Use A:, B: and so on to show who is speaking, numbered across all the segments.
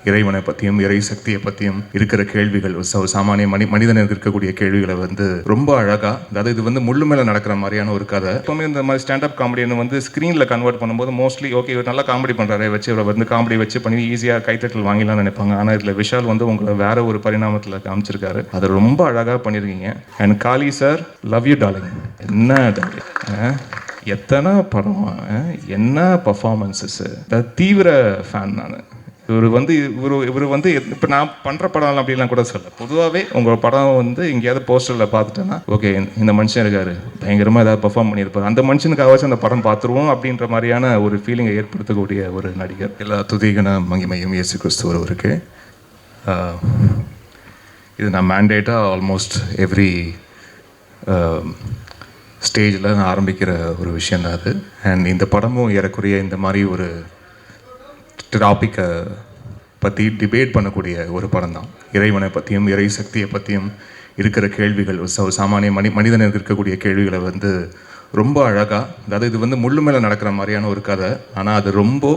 A: இறைவனை பற்றியும் இறை சக்தியை பற்றியும் இருக்கிற கேள்விகள், சாமானிய மனிதனுக்கு இருக்கக்கூடிய கேள்விகளை வந்து ரொம்ப அழகாக, அதாவது இது வந்து முள்ளு மேலே நடக்கிற மாதிரியான ஒரு கதை. எப்பவுமே இந்த மாதிரி ஸ்டாண்டப் காமெடின்னு வந்து ஸ்க்ரீனில் கன்வெர்ட் பண்ணும்போது மோஸ்ட்லி ஓகே இவர் நல்லா காமெடி பண்ணுறாரு வச்சு இவரை வந்து காமெடி வச்சு பண்ணி ஈஸியாக கைத்தட்டல் வாங்கிடலாம்னு நினைப்பாங்க. ஆனால் இதில் விஷால் வந்து உங்களை வேற ஒரு பரிணாமத்தில் காமிச்சிருக்காரு. அதை ரொம்ப அழகாக பண்ணியிருக்கீங்க. And Kali sir, love you darling. என்ன டார்லிங், எத்தனை படம், என்ன பர்ஃபார்மன்ஸஸ், தீவிர ஃபேன் நான். இவர் வந்து இப்போ நான் பண்ணுற படம் அப்படிலாம் கூட சொல்ல, பொதுவாகவே உங்கள் படம் வந்து எங்கேயாவது போஸ்டரில் பார்த்துட்டேன்னா ஓகே இந்த மனுஷன் இருக்காரு பயங்கரமாக ஏதாவது பர்ஃபார்ம் பண்ணியிருப்பார், அந்த மனுஷனுக்காகவாச்சும் அந்த படம் பார்த்துருவோம் அப்படின்ற மாதிரியான ஒரு ஃபீலிங்கை ஏற்படுத்தக்கூடிய ஒரு நடிகர். எல்லா துதிகன மகிமையும் இயேசு கிறிஸ்து ஒருவருக்கு. இது நான் மேண்டேட்டாக ஆல்மோஸ்ட் எவ்ரி ஸ்டேஜில் நான் ஆரம்பிக்கிற ஒரு விஷயந்தான் அது. அண்ட் இந்த படமும் ஏறக்குறைய இந்த மாதிரி ஒரு டாப்பிக்கை பற்றி டிபேட் பண்ணக்கூடிய ஒரு படம் தான். இறைவனை பற்றியும் இறை சக்தியை பற்றியும் இருக்கிற கேள்விகள், சாமானிய மனிதனுக்கு இருக்கக்கூடிய கேள்விகளை வந்து ரொம்ப அழகாக, அதாவது இது வந்து முள்ளு மேலே நடக்கிற மாதிரியான ஒரு கதை, ஆனால் அது ரொம்ப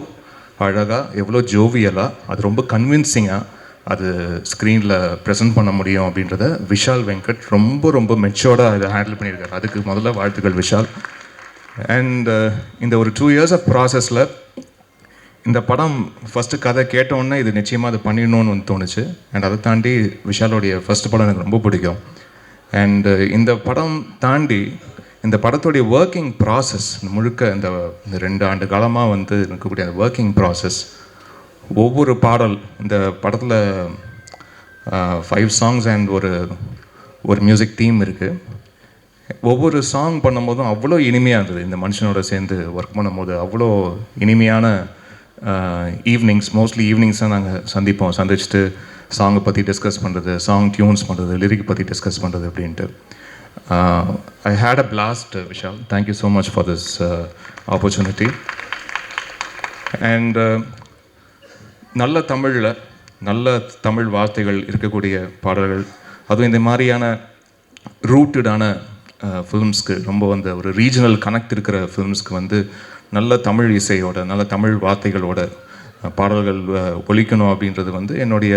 A: அழகாக, எவ்வளோ ஜோவியலாக, அது ரொம்ப கன்வின்சிங்காக அது ஸ்க்ரீனில் ப்ரெசென்ட் பண்ண முடியும் அப்படின்றத விஷால் வெங்கட் ரொம்ப ரொம்ப மெச்சோர்டாக அதை ஹேண்டில் பண்ணியிருக்காரு. அதுக்கு முதல்ல வாழ்த்துக்கள் விஷால். அண்ட் இந்த ஒரு 2 years ஆஃப் ப்ராசஸில் இந்த படம் ஃபஸ்ட்டு கதை கேட்டோன்னே இது நிச்சயமாக அது பண்ணிடணும்னு வந்து தோணுச்சு. அண்ட் அதை தாண்டி விஷாலோடைய ஃபஸ்ட்டு படம் எனக்கு ரொம்ப பிடிக்கும். அண்டு இந்த படம் தாண்டி இந்த படத்துடைய ஒர்க்கிங் ப்ராசஸ் முழுக்க இந்த 2 ஆண்டு காலமாக வந்து இருக்கக்கூடிய அந்த ஒர்க்கிங் ப்ராசஸ், ஒவ்வொரு பாடல், இந்த படத்தில் 5 songs அண்ட் ஒரு மியூசிக் தீம் இருக்குது. ஒவ்வொரு சாங் பண்ணும்போதும் அவ்வளோ இனிமையாக இருந்தது. இந்த மனுஷனோட சேர்ந்து ஒர்க் பண்ணும்போது அவ்வளோ இனிமையான ஈவினிங்ஸ், மோஸ்ட்லி ஈவினிங்ஸ் தான் நாங்கள் சந்திச்சுட்டு சாங்கை பற்றி டிஸ்கஸ் பண்ணுறது, சாங் டியூன்ஸ் பண்ணுறது, லிரிக் பற்றி டிஸ்கஸ் பண்ணுறது அப்படின்ட்டு. I had a blast Vishal. Thank you so much for this opportunity. And நல்ல தமிழில் நல்ல தமிழ் வார்த்தைகள் இருக்கக்கூடிய பாடல்கள், அதுவும் இந்த மாதிரியான ரூட்டடான ஃபிலிம்ஸ்க்கு, ரொம்ப வந்து ஒரு ரீஜனல் கனெக்ட் இருக்கிற ஃபிலிம்ஸ்க்கு வந்து நல்ல தமிழ் இசையோட நல்ல தமிழ் வார்த்தைகளோட பாடல்கள் ஒலிக்கணும் அப்படின்றது வந்து என்னுடைய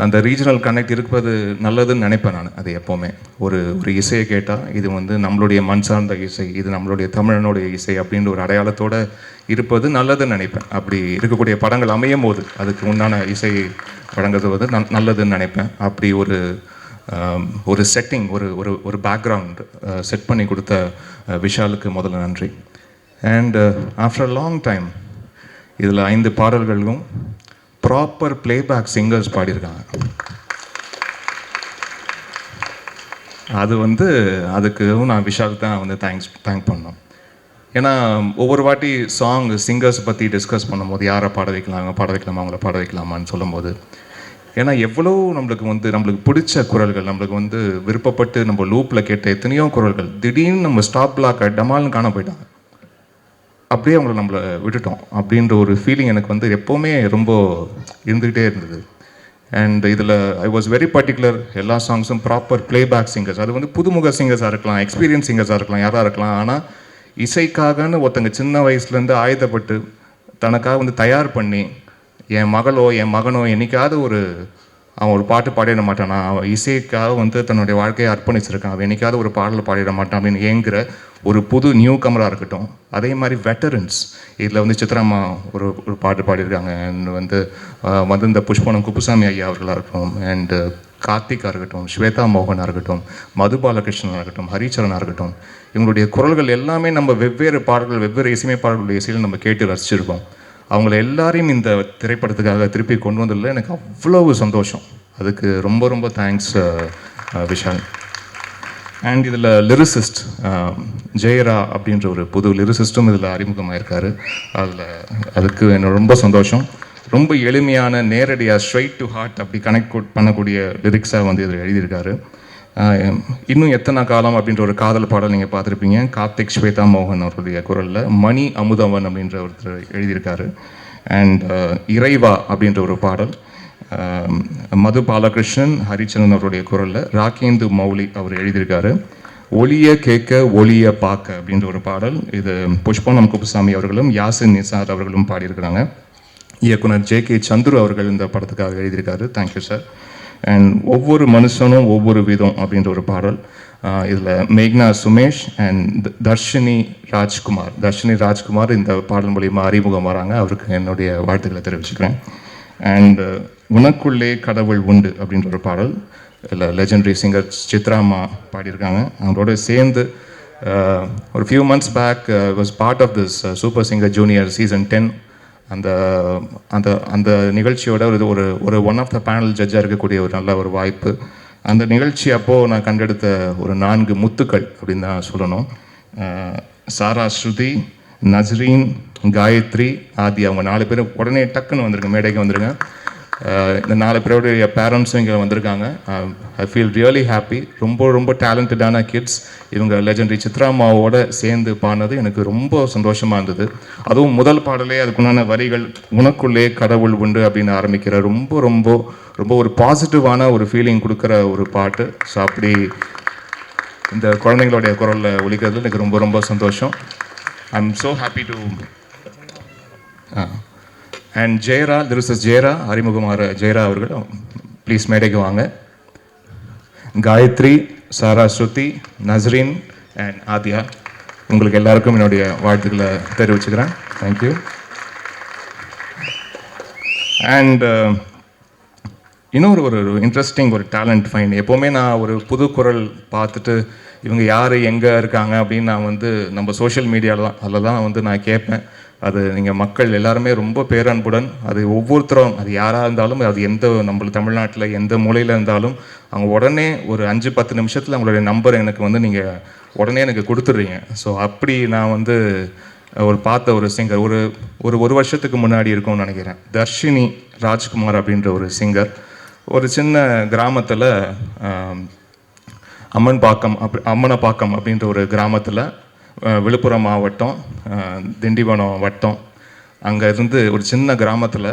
A: அந்த ரீஜனல் கனெக்ட் இருப்பது நல்லதுன்னு நினைப்பேன் நான். அது எப்போவுமே ஒரு இசையை கேட்டால் இது வந்து நம்மளுடைய மண் சார்ந்த இசை, இது நம்மளுடைய தமிழனுடைய இசை அப்படின்ற ஒரு அடையாளத்தோடு இருப்பது நல்லதுன்னு நினைப்பேன். அப்படி இருக்கக்கூடிய படங்கள் அமையும் போது அதுக்கு உண்டான இசை வழங்குறது வந்து நல்லதுன்னு நினைப்பேன். அப்படி ஒரு செட்டிங், ஒரு பேக்ரவுண்ட் செட் பண்ணி கொடுத்த விஷாலுக்கு முதல்ல நன்றி. And after a long time இதில் 5 பாடல்களும் ப்ராப்பர் பிளேபேக் சிங்கர்ஸ் பாடியிருக்காங்க. அது வந்து அதுக்கும் நான் விஷால் தான் வந்து தேங்க் பண்ணோம். ஏன்னா ஒவ்வொரு வாட்டி சாங் சிங்கர்ஸ் பற்றி டிஸ்கஸ் பண்ணும்போது யாரை பாட வைக்கலாமா அவங்கள பாட வைக்கலாமான்னு சொல்லும்போது, ஏன்னா எவ்வளோ நம்மளுக்கு பிடிச்ச குரல்கள், நம்மளுக்கு வந்து விருப்பப்பட்டு நம்ம லூப்பில் கேட்ட எத்தனையோ குரல்கள் திடீர்னு நம்ம ஸ்டாப் பிளாக் டமால்னு காண போயிட்டாங்க. அப்படியே நம்மளை விட்டுட்டோம் அப்படின்ற ஒரு ஃபீலிங் எனக்கு வந்து எப்போவுமே ரொம்ப இருந்துக்கிட்டே இருந்தது. அண்ட் இதில் ஐ வாஸ் வெரி பர்டிகுலர், எல்லா சாங்ஸும் ப்ராப்பர் பிளேபேக் சிங்கர்ஸ். அது வந்து புதுமுக சிங்கர்ஸாக இருக்கலாம், எக்ஸ்பீரியன்ஸ் சிங்கர்ஸாக இருக்கலாம், யாராக இருக்கலாம். ஆனால் இசைக்காகன்னு ஒருத்தங்க சின்ன வயசுலேருந்து ஆயுதப்பட்டு தனக்காக வந்து தயார் பண்ணி, என் மகனோ என்னைக்காவது அவன் ஒரு பாட்டு பாடிட மாட்டானா, அவன் இசைக்காக வந்து தன்னுடைய வாழ்க்கையை அர்ப்பணிச்சிருக்கான், அவன் என்னைக்காவது ஒரு பாடல் பாடிட மாட்டான் அப்படின்னு ஏங்குற ஒரு புது நியூ கமராக இருக்கட்டும். அதே மாதிரி வெட்டரன்ஸ், இதில் வந்து சித்ராமா ஒரு பாட்டு பாடியிருக்காங்க. அண்ட் வந்து இந்த புஷ்பனம் குப்புசாமி ஐயா அவர்களாக இருக்கட்டும், அண்டு கார்த்திகாக இருக்கட்டும், ஸ்வேதா மோகனாக இருக்கட்டும், மது பாலகிருஷ்ணனாக இருக்கட்டும், ஹரிச்சரனாக இருக்கட்டும், இவங்களுடைய குரல்கள் எல்லாமே நம்ம வெவ்வேறு பாடல்கள், வெவ்வேறு இசைமை பாடல்களுடைய இசையில் நம்ம கேட்டு ரசிச்சிருக்கோம். அவங்கள எல்லாரையும் இந்த திரைப்படத்துக்காக திருப்பி கொண்டு வந்ததில் எனக்கு அவ்வளவு சந்தோஷம். அதுக்கு ரொம்ப ரொம்ப தேங்க்ஸ் விஷால். அண்ட் இதில் லிரிசிஸ்ட் ஜெயரா அப்படின்ற ஒரு புது லிரிசிஸ்ட்டும் இதில் அறிமுகமாயிருக்காரு. அதுக்கு எனக்கு ரொம்ப சந்தோஷம். ரொம்ப எளிமையான, நேரடியாக ஸ்ட்ரைட் டு ஹார்ட் அப்படி கனெக்ட் பண்ணக்கூடிய லிரிக்ஸாக வந்து இதில் எழுதியிருக்காரு. இன்னும் எத்தனை காலம் அப்படின்ற ஒரு காதல் பாடல் நீங்கள் பார்த்துருப்பீங்க, கார்த்திக் ஸ்வேதா மோகன் அவருடைய குரலில். மணி அமுதவன் அப்படின்ற ஒருத்தர் எழுதியிருக்காரு. அண்ட் இறைவா அப்படின்ற ஒரு பாடல் மது பாலகிருஷ்ணன், ஹரிச்சரன் அவருடைய குரலில் ராகேந்து மௌலி அவர் எழுதியிருக்காரு. ஒளிய கேட்க ஒளிய பார்க்க அப்படின்ற ஒரு பாடல், இது புஷ்பனம் குப்புசாமி அவர்களும் யாசின் நிசார் அவர்களும் பாடியிருக்கிறாங்க. இயக்குனர் ஜே.கே. சந்துரு அவர்கள் இந்த படத்துக்காக எழுதியிருக்காரு. Thank you sir. அண்ட் ஒவ்வொரு மனுஷனும் ஒவ்வொரு விதம் அப்படின்ற ஒரு பாடல். இதில் மேக்னா சுமேஷ் அண்ட் தர்ஷினி ராஜ்குமார் இந்த பாடல் மூலியமாக அறிமுகம் வராங்க. அவருக்கு என்னுடைய வாழ்த்துக்களை தெரிவிச்சுக்கிறேன். அண்ட் உனக்குள்ளே கடவுள் உண்டு அப்படின்ற ஒரு பாடல் இல்லை லெஜெண்டரி சிங்கர் சித்ராமா பாடியிருக்காங்க. அவங்களோட சேர்ந்து ஒரு few months back was part of this super singer junior season 10. அந்த அந்த அந்த நிகழ்ச்சியோட ஒரு ஒன் ஆஃப் த பேனல் ஜட்ஜாக இருக்கக்கூடிய ஒரு நல்ல ஒரு வாய்ப்பு. அந்த நிகழ்ச்சி அப்போது நான் கண்டெடுத்த ஒரு 4 முத்துக்கள் அப்படின்னு தான் சொல்லணும். சாரா, ஸ்ருதி, நஸ்ரீன், காயத்ரி, ஆதி, அவங்க 4 பேரும் உடனே டக்குன்னு வந்துருங்க, மேடைக்கு வந்துருங்க. இந்த 4 பேருடைய பேரண்ட்ஸும் இங்கே வந்திருக்காங்க. I feel really happy. ரொம்ப டேலண்டடான கிட்ஸ். இவங்க லெஜெண்டரி சித்ராமாவோட சேர்ந்து பாடினது எனக்கு ரொம்ப சந்தோஷமாக இருந்தது. அதுவும் முதல் பாடலே அதுக்குண்டான வரிகள் உனக்குள்ளே கடவுள் உண்டு அப்படின்னு ஆரம்பிக்கிற ரொம்ப ஒரு பாசிட்டிவான ஒரு ஃபீலிங் கொடுக்குற ஒரு பாட்டு. ஸோ அப்படி இந்த குழந்தைங்களுடைய குரலில் ஒலிக்கிறதுல எனக்கு ரொம்ப சந்தோஷம். I am so happy to and Jayara, Jayara அறிமுகமாகிற ஜெயரா அவர்கள் ப்ளீஸ் மேடைக்கு வாங்க. காயத்ரி, சாரா, ஸ்ருதி, நஸ்ரீன் அண்ட் ஆதியா, உங்களுக்கு எல்லாருக்கும் என்னுடைய வாழ்த்துக்களை தெரிவிச்சுக்கிறேன். தேங்க்யூ. அண்ட் இன்னொரு ஒரு இன்ட்ரெஸ்டிங் ஒரு டேலண்ட் ஃபைன். எப்போவுமே நான் ஒரு புது குரல் பார்த்துட்டு இவங்க யார் எங்கே இருக்காங்க அப்படின்னு நான் நம்ம சோஷியல் அதில் தான் நான் கேட்பேன். அது நீங்கள் மக்கள் எல்லாருமே ரொம்ப பேரன்புடன், அது ஒவ்வொருத்தரும், அது யாராக இருந்தாலும், அது நம்மளுக்கு தமிழ்நாட்டில் எந்த மூலையில் இருந்தாலும் அவங்க உடனே ஒரு 5-10 நிமிஷத்தில் அவங்களுடைய நம்பர் எனக்கு நீங்கள் உடனே எனக்கு கொடுத்துட்றீங்க. ஸோ அப்படி நான் ஒரு பார்த்த ஒரு சிங்கர் ஒரு வருஷத்துக்கு முன்னாடி இருக்கும்னு நினைக்கிறேன். தர்ஷினி ராஜ்குமார் அப்படின்ற ஒரு சிங்கர் ஒரு சின்ன கிராமத்தில் அம்மனப்பாக்கம் அப்படின்ற ஒரு கிராமத்தில் விழுப்புரம் மாவட்டம் திண்டிவனம் வட்டம் அங்கே இருந்து ஒரு சின்ன கிராமத்தில்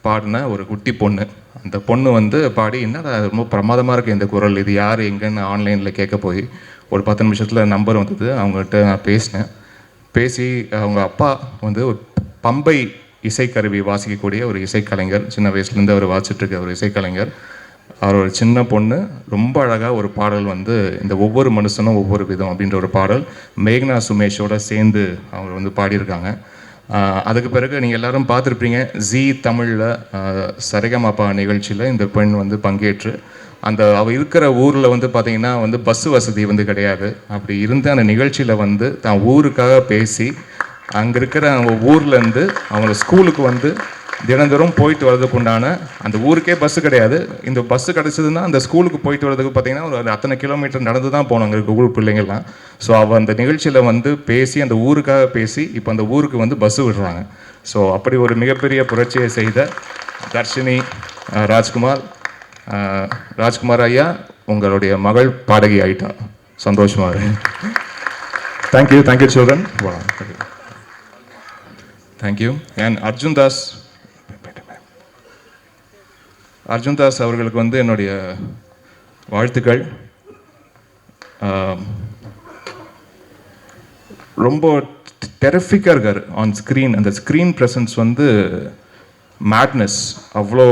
A: பாடின ஒரு குட்டி பொண்ணு. அந்த பொண்ணு பாடி என்னடா ரொம்ப பிரமாதமாக இருக்குது இந்த குரல், இது யார் எங்கன்னு ஆன்லைனில் கேட்க போய் ஒரு 10 நிமிஷத்தில் நம்பர் வந்தது. அவங்ககிட்ட நான் பேசி அவங்க அப்பா ஒரு பம்பை இசைக்கருவி வாசிக்கக்கூடிய ஒரு இசைக்கலைஞர், சின்ன வயசுலேருந்து அவர் வாசிச்சுட்ருக்க ஒரு இசைக்கலைஞர். அவர் ஒரு சின்ன பொண்ணு ரொம்ப அழகாக ஒரு பாடல் இந்த ஒவ்வொரு மனுஷனும் ஒவ்வொரு விதம் அப்படின்ற ஒரு பாடல் மேக்னா சுமேஷோட சேர்ந்து அவங்க பாடியிருக்காங்க. அதுக்கு பிறகு நீங்கள் எல்லோரும் பார்த்துருப்பீங்க, ஜீ தமிழில் சரிகமபா நிகழ்ச்சியில் இந்த பெண் பங்கேற்று அவள் இருக்கிற ஊரில் பார்த்தீங்கன்னா பஸ் வசதி கிடையாது. அப்படி இருந்த அந்த நிகழ்ச்சியில் தான் ஊருக்காக பேசி அங்கே இருக்கிற அவங்க ஊர்லேருந்து அவங்க ஸ்கூலுக்கு தினந்தோறும் போயிட்டு வர்றதுக்கு உண்டான, அந்த ஊருக்கே பஸ்ஸு கிடையாது, இந்த பஸ்ஸு கிடச்சிதுன்னா அந்த ஸ்கூலுக்கு போயிட்டு வரதுக்கு பார்த்திங்கன்னா ஒரு அத்தனை கிலோமீட்டர் நடந்து தான் போனோம் அங்கே இருக்க ஊர் பிள்ளைங்கள்லாம். ஸோ அவள் அந்த நிகழ்ச்சியில் பேசி அந்த ஊருக்காக பேசி இப்போ அந்த ஊருக்கு பஸ்ஸு விடுறாங்க. ஸோ அப்படி ஒரு மிகப்பெரிய புரட்சியை செய்த தர்ஷினி ராஜ்குமார் ஐயா, உங்களுடைய மகள் பாடகி ஆயிட்டா, சந்தோஷமாக இருக்கு. Thank you children. Thank you. And Arjun Das அவர்களுக்கு என்னுடைய வாழ்த்துக்கள். ரொம்ப டெரிஃபிக்காக இருக்கார் ஆன் ஸ்க்ரீன். அந்த ஸ்க்ரீன் ப்ரெசன்ஸ் மேட்னஸ் அவ்வளோ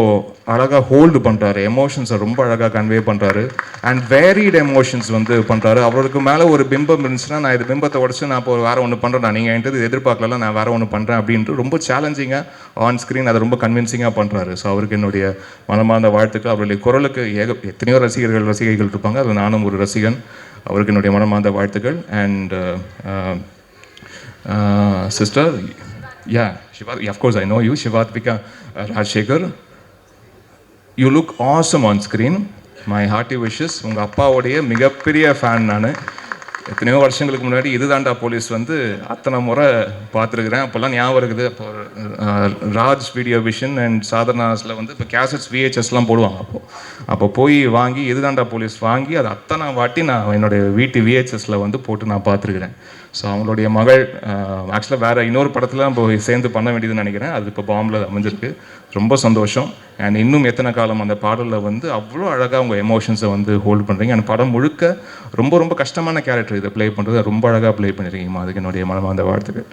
A: அழகாக ஹோல்டு பண்ணுறாரு. எமோஷன்ஸை ரொம்ப அழகாக கன்வே பண்ணுறாரு. அண்ட் வேரிட் எமோஷன்ஸ் பண்ணுறாரு. அவருக்கு மேலே ஒரு பிம்பம் இருந்துச்சுன்னா, நான் இது பிம்பத்தை உடச்சு நான் இப்போ வேறு ஒன்று பண்ணுறேன், நீங்கள் என்கிட்ட எதிர்பார்க்கலாம், நான் வேறு ஒன்று பண்ணுறேன் அப்படின்ட்டு ரொம்ப சேலஞ்சிங்காக ஆன் ஸ்க்ரீன் அதை ரொம்ப கன்வின்சிங்காக பண்ணுறாரு. ஸோ அவருக்கு என்னுடைய மனமார்ந்த வாழ்த்துக்கள். அவருடைய குரலுக்கு எத்தனையோ ரசிகைகள் இருப்பாங்க, அதில் நானும் ஒரு ரசிகன். அவருக்கு என்னுடைய மனமார்ந்த வாழ்த்துக்கள். And sister, yeah, of course I know you, Shivatvika Rajshekhar. You look awesome on screen. My hearty wishes. உங்கள் அப்பாவுடைய மிகப்பெரிய ஃபேன் நான். எத்தனையோ வருஷங்களுக்கு முன்னாடி இதுதாண்டா போலீஸ் அத்தனை முறை பார்த்துருக்குறேன். அப்போல்லாம் ஞாபகம் இருக்குது. அப்போ ராஜ் வீடியோ விஷன் அண்ட் சாதனாஸில் இப்போ கேசட்ஸ் விஹெச்எஸ்லாம் போடுவாங்க. அப்போ போய் வாங்கி இதுதாண்டா போலீஸ் வாங்கி அதை அத்தனை வாட்டி நான் என்னுடைய வீட்டு விஹெச்எஸில் போட்டு நான் பார்த்துருக்குறேன். ஸோ அவங்களுடைய மகள் ஆக்சுவலாக வேறு இன்னொரு படத்தில் இப்போ சேர்ந்து பண்ண வேண்டியதுன்னு நினைக்கிறேன். அது இப்போ பாம்பில் அமைஞ்சிருக்கு. ரொம்ப சந்தோஷம். அண்ட் இன்னும் எத்தனை காலம் அந்த பாடலில் அவ்வளோ அழகாக உங்கள் எமோஷன்ஸை ஹோல்ட் பண்ணுறீங்க. அந்த படம் முழுக்க ரொம்ப கஷ்டமான கேரக்டர் இதை ப்ளே பண்ணுறது ரொம்ப அழகாக ப்ளே பண்ணியிருக்கீங்கம்மா. அதுக்கு என்னுடைய மனமார்ந்த வாழ்த்துக்கள்.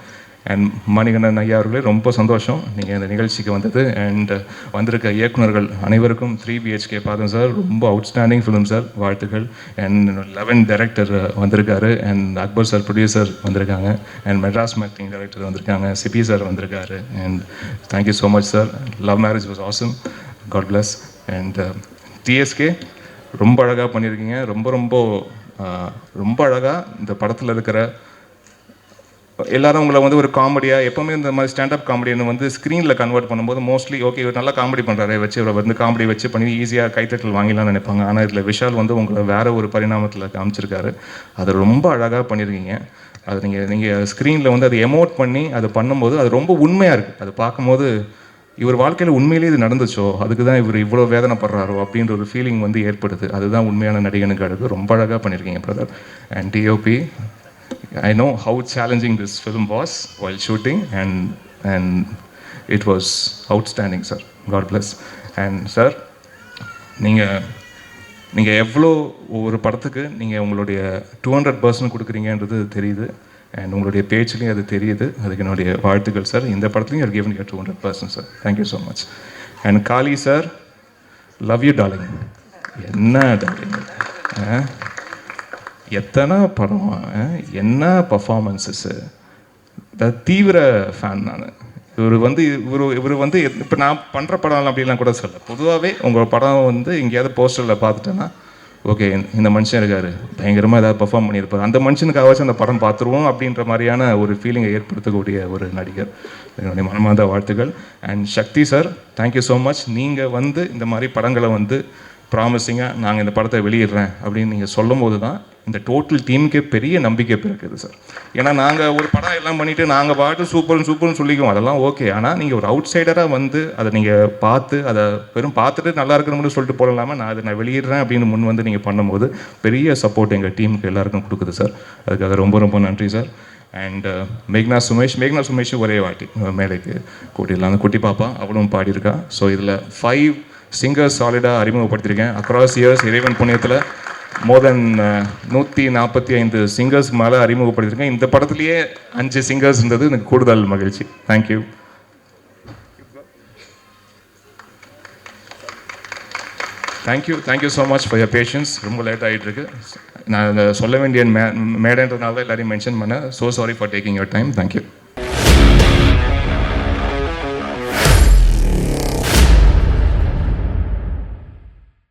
A: அண்ட் மணிகண்டன் ஐயா அவர்களே ரொம்ப சந்தோஷம் நீங்கள் இந்த நிகழ்ச்சிக்கு வந்தது. அண்ட் வந்திருக்க இயக்குனர்கள் அனைவருக்கும் 3BHK பார்த்தோம் சார், ரொம்ப அவுட்ஸ்டாண்டிங் ஃபிலிம் சார், வாழ்த்துக்கள். அண்ட் 11 டைரக்டர் வந்திருக்காரு, அண்ட் அக்பர் சார் ப்ரொடியூசர் வந்திருக்காங்க, அண்ட் மெட்ராஸ் மேக்கிங் டைரக்டர் வந்திருக்காங்க, சிபி சார் வந்திருக்காரு. And thank you so much sir. Love marriage was awesome, God bless. And TSK ரொம்ப அழகாக பண்ணியிருக்கீங்க. ரொம்ப ரொம்ப ரொம்ப அழகாக இந்த படத்தில் இருக்கிற எல்லாரும் உங்களை வந்து ஒரு காமெடியாக, எப்போவுமே இந்த மாதிரி ஸ்டாண்டப் காமெடின்னு வந்து ஸ்க்ரீனில் கன்வெர்ட் பண்ணும்போது மோஸ்ட்லி ஓகே இவர் நல்லா காமெடி பண்ணுறாரு வச்சு இவரை வந்து காமெடி வச்சு பண்ணி ஈஸியாக கைத்தட்டல் வாங்கிடலாம்னு நினைப்பாங்க. ஆனால் இதில் விஷால் வந்து உங்களை வேறு ஒரு பரிணாமத்தில் காமிச்சிருக்காரு. அதை ரொம்ப அழகாக பண்ணியிருக்கீங்க. அது நீங்கள் ஸ்க்ரீனில் வந்து அதை எமோட் பண்ணி அதை பண்ணும்போது அது ரொம்ப உண்மையாக இருக்குது. அது பார்க்கும்போது இவர் வாழ்க்கையில் உண்மையிலேயே இது நடந்துச்சோ, அதுக்கு தான் இவர் இவ்வளோ வேதனைப்படுறாரோ அப்படின்ற ஒரு ஃபீலிங் வந்து ஏற்படுது. அதுதான் உண்மையான நடிகனுக்கு அடுத்து ரொம்ப அழகாக பண்ணியிருக்கீங்க brother. And DOP, I know how challenging this film was while shooting, and it was outstanding, sir. God bless. And sir, நீங்கள் எவ்வளோ ஒரு படத்துக்கு நீங்கள் உங்களுடைய 200% கொடுக்குறீங்கன்றது தெரியுது. அண்ட் உங்களுடைய பேச்சுலேயும் அது தெரியுது. அதுக்கு என்னுடைய வாழ்த்துக்கள் சார். இந்த படத்துலையும் யூ கிவன் யூர் 200% சார். Thank you so much. And Kali sir, love you darling. என்ன டார்லிங், எத்தனை படம், என்ன பர்ஃபார்மன்ஸஸ்ஸு. தீவிர ஃபேன் நான். இவர் வந்து இப்போ நான் பண்ணுற படம் அப்படிலாம் கூட சொல்ல, பொதுவாகவே உங்கள் படம் வந்து எங்கேயாவது போஸ்டரில் பார்த்துட்டேன்னா ஓகே இந்த மனுஷன் இருக்கார், பயங்கரமாக ஏதாவது பெர்ஃபார்ம் பண்ணியிருப்பார், அந்த மனுஷனுக்காகவாச்சும் அந்த படம் பார்த்துருவோம் அப்படின்ற மாதிரியான ஒரு ஃபீலிங்கை ஏற்படுத்தக்கூடிய ஒரு நடிகர். என்னுடைய மனமார்ந்த வாழ்த்துக்கள். And Sakthi sir, thank you so much. நீங்கள் வந்து இந்த மாதிரி படங்களை வந்து ப்ராமிசிங்காக நாங்கள் இந்த படத்தை வெளியிடுறேன் அப்படின்னு நீங்கள் சொல்லும் போது தான் இந்த டோட்டல் டீமுக்கே பெரிய நம்பிக்கை பிறக்குது சார். ஏன்னா நாங்கள் ஒரு படம் எல்லாம் பண்ணிவிட்டு நாங்கள் பாட்டு சூப்பர்னு சொல்லிக்குவோம், அதெல்லாம் ஓகே. ஆனால் நீங்கள் ஒரு அவுட் சைடராக வந்து அதை நீங்கள் பார்த்து அதை வெறும் பார்த்துட்டு நல்லா இருக்கணும்னு சொல்லிட்டு போடலாமல் நான் வெளியிடுறேன் அப்படின்னு முன் வந்து நீங்கள் பண்ணும்போது பெரிய சப்போர்ட் எங்கள் டீமுக்கு எல்லாருக்கும் கொடுக்குது சார். அதுக்காக ரொம்ப ரொம்ப நன்றி சார். அண்ட் மேக்னா சுமேஷ் ஒரே வாட்டி மேலைக்கு கூட்டிடலாம். அந்த குட்டி பாப்பா அவளும் பாடியிருக்கா. ஸோ இதில் 5 சிங்கர்ஸ் சாலிடாக அறிமுகப்படுத்தியிருக்கேன். அக்ராஸ் இயர்ஸ் இறைவன் புண்ணியத்தில் மோர் தென் 145 சிங்கர்ஸ் மேலே அறிமுகப்படுத்தியிருக்கேன். இந்த படத்துலேயே 5 சிங்கர்ஸ் இருந்தது எனக்கு கூடுதல் மகிழ்ச்சி. Thank you. Thank you so much for your patience. ரொம்ப லேட் ஆகிட்டு இருக்கு. நான் சொல்ல வேண்டிய மேடைன்றதுனால எல்லாரையும் மென்ஷன் பண்ணேன். So sorry for taking your time. Thank you.